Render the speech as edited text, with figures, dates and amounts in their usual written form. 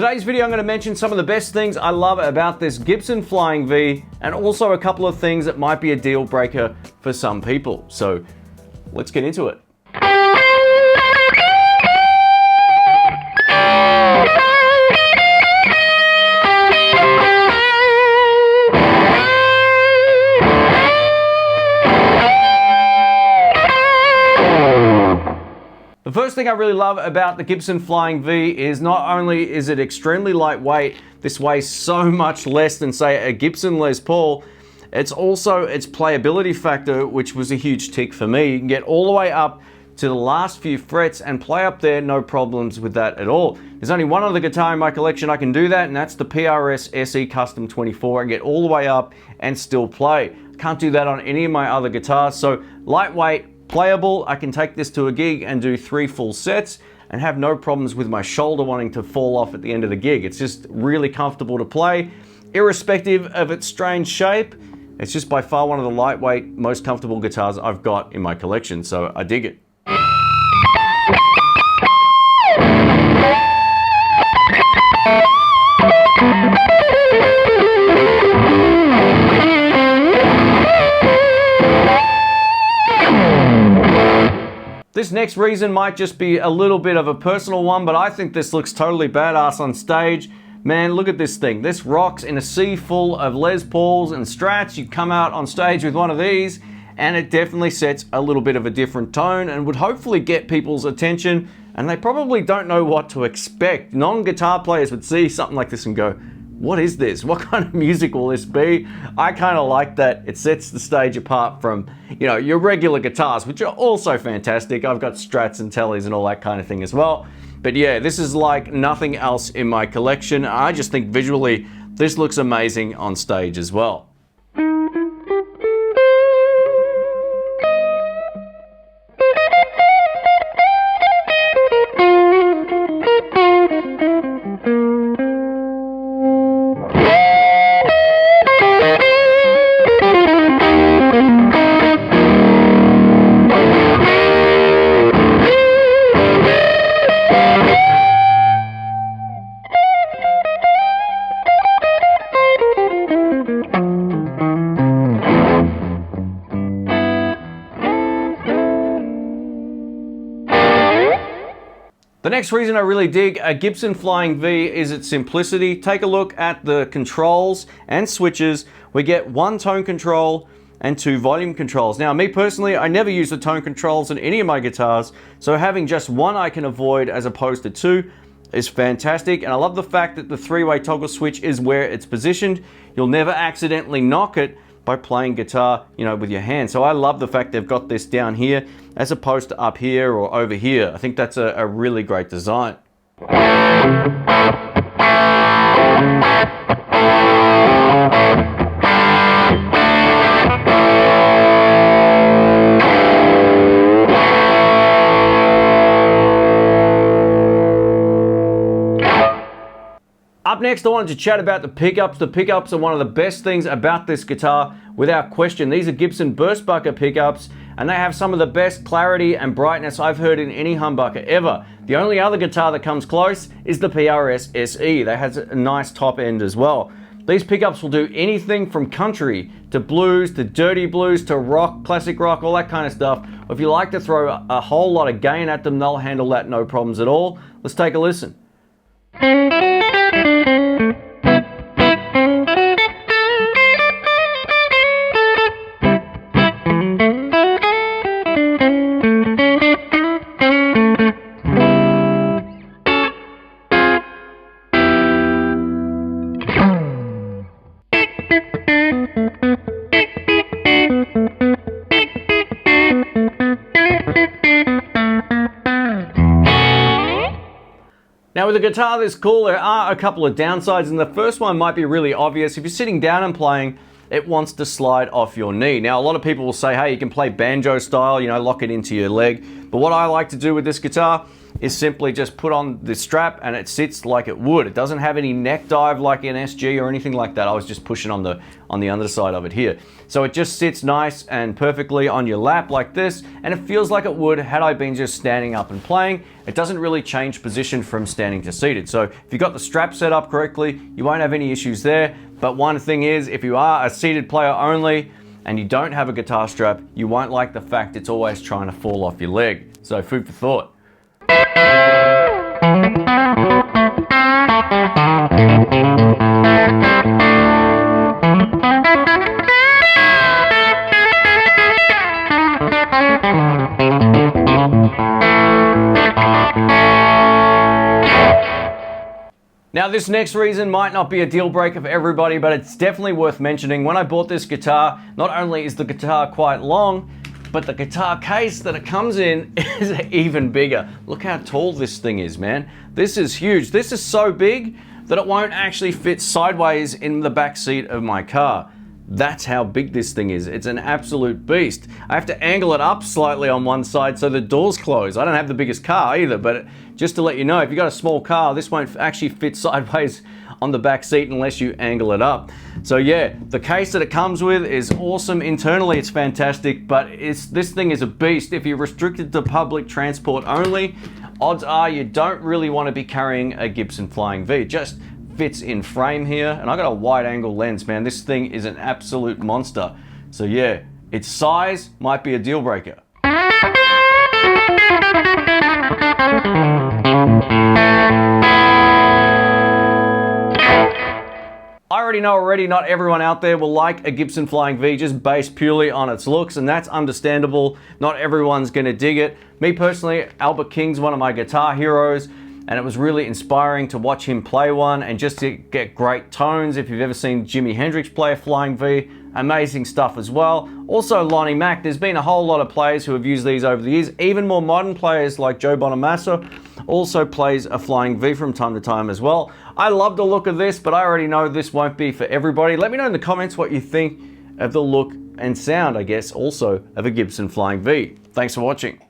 today's video, I'm going to mention some of the best things I love about this Gibson Flying V, and also a couple of things that might be a deal breaker for some people. So let's get into it. The first thing I really love about the Gibson Flying V is not only is it extremely lightweight, this weighs so much less than say a Gibson Les Paul, it's also its playability factor, which was a huge tick for me. You can get all the way up to the last few frets and play up there, no problems with that at all. There's only one other guitar in my collection I can do that, and that's the PRS SE Custom 24, and get all the way up and still play. Can't do that on any of my other guitars, so lightweight, playable. I can take this to a gig and do 3 full sets and have no problems with my shoulder wanting to fall off at the end of the gig. It's just really comfortable to play, irrespective of its strange shape. It's just by far one of the lightweight, most comfortable guitars I've got in my collection, so I dig it. This next reason might just be a little bit of a personal one, but I think this looks totally badass on stage. Man, look at this thing. This rocks in a sea full of Les Pauls and Strats. You come out on stage with one of these, and it definitely sets a little bit of a different tone and would hopefully get people's attention, and they probably don't know what to expect. Non-guitar players would see something like this and go, what is this? What kind of music will this be? I kind of like that. It sets the stage apart from, you know, your regular guitars, which are also fantastic. I've got Strats and Tellys and all that kind of thing as well. But yeah, this is like nothing else in my collection. I just think visually, this looks amazing on stage as well. The next reason I really dig a Gibson Flying V is its simplicity. Take a look at the controls and switches. We get 1 tone control and 2 volume controls. Now, me personally, I never use the tone controls in any of my guitars, so having just 1 I can avoid as opposed to 2 is fantastic. And I love the fact that the 3-way toggle switch is where it's positioned. You'll never accidentally knock it by playing guitar, you know, with your hand. So I love the fact they've got this down here as opposed to up here or over here. I think that's a really great design. Up next, I wanted to chat about the pickups. The pickups are one of the best things about this guitar, without question. These are Gibson Burstbucker pickups, and they have some of the best clarity and brightness I've heard in any humbucker ever. The only other guitar that comes close is the PRS SE. That has a nice top end as well. These pickups will do anything from country to blues to dirty blues to rock, classic rock, all that kind of stuff. If you like to throw a whole lot of gain at them, they'll handle that no problems at all. Let's take a listen. Now with a guitar this cool, there are a couple of downsides, and the first one might be really obvious. If you're sitting down and playing, it wants to slide off your knee. Now a lot of people will say, hey, you can play banjo style, you know, lock it into your leg. But what I like to do with this guitar is simply just put on the strap and it sits like it would. It doesn't have any neck dive like an SG or anything like that. I was just pushing on the underside of it here. So it just sits nice and perfectly on your lap like this, and it feels like it would had I been just standing up and playing. It doesn't really change position from standing to seated. So if you got the strap set up correctly, you won't have any issues there. But one thing is, if you are a seated player only and you don't have a guitar strap, you won't like the fact it's always trying to fall off your leg. So food for thought. Now this next reason might not be a deal breaker for everybody, but it's definitely worth mentioning. When I bought this guitar, not only is the guitar quite long, but the guitar case that it comes in is even bigger. Look how tall this thing is, man. This is huge. This is so big that it won't actually fit sideways in the back seat of my car. That's how big this thing is. It's an absolute beast. I have to angle it up slightly on one side so the doors close. I don't have the biggest car either, but just to let you know, if you've got a small car, this won't actually fit sideways on the back seat unless you angle it up. So yeah, the case that it comes with is awesome. Internally, it's fantastic, but this thing is a beast. If you're restricted to public transport only, odds are you don't really want to be carrying a Gibson Flying V. It just fits in frame here, and I got a wide angle lens, man. This thing is an absolute monster. So yeah, its size might be a deal breaker. I already know not everyone out there will like a Gibson Flying V just based purely on its looks, and that's understandable. Not everyone's gonna dig it. Me personally, Albert King's one of my guitar heroes, and it was really inspiring to watch him play one and just to get great tones. If you've ever seen Jimi Hendrix play a Flying V, amazing stuff as well. Also Lonnie Mack, there's been a whole lot of players who have used these over the years. Even more modern players like Joe Bonamassa also plays a Flying V from time to time as well. I love the look of this, but I already know this won't be for everybody. Let me know in the comments what you think of the look and sound, I guess, also of a Gibson Flying V. Thanks for watching.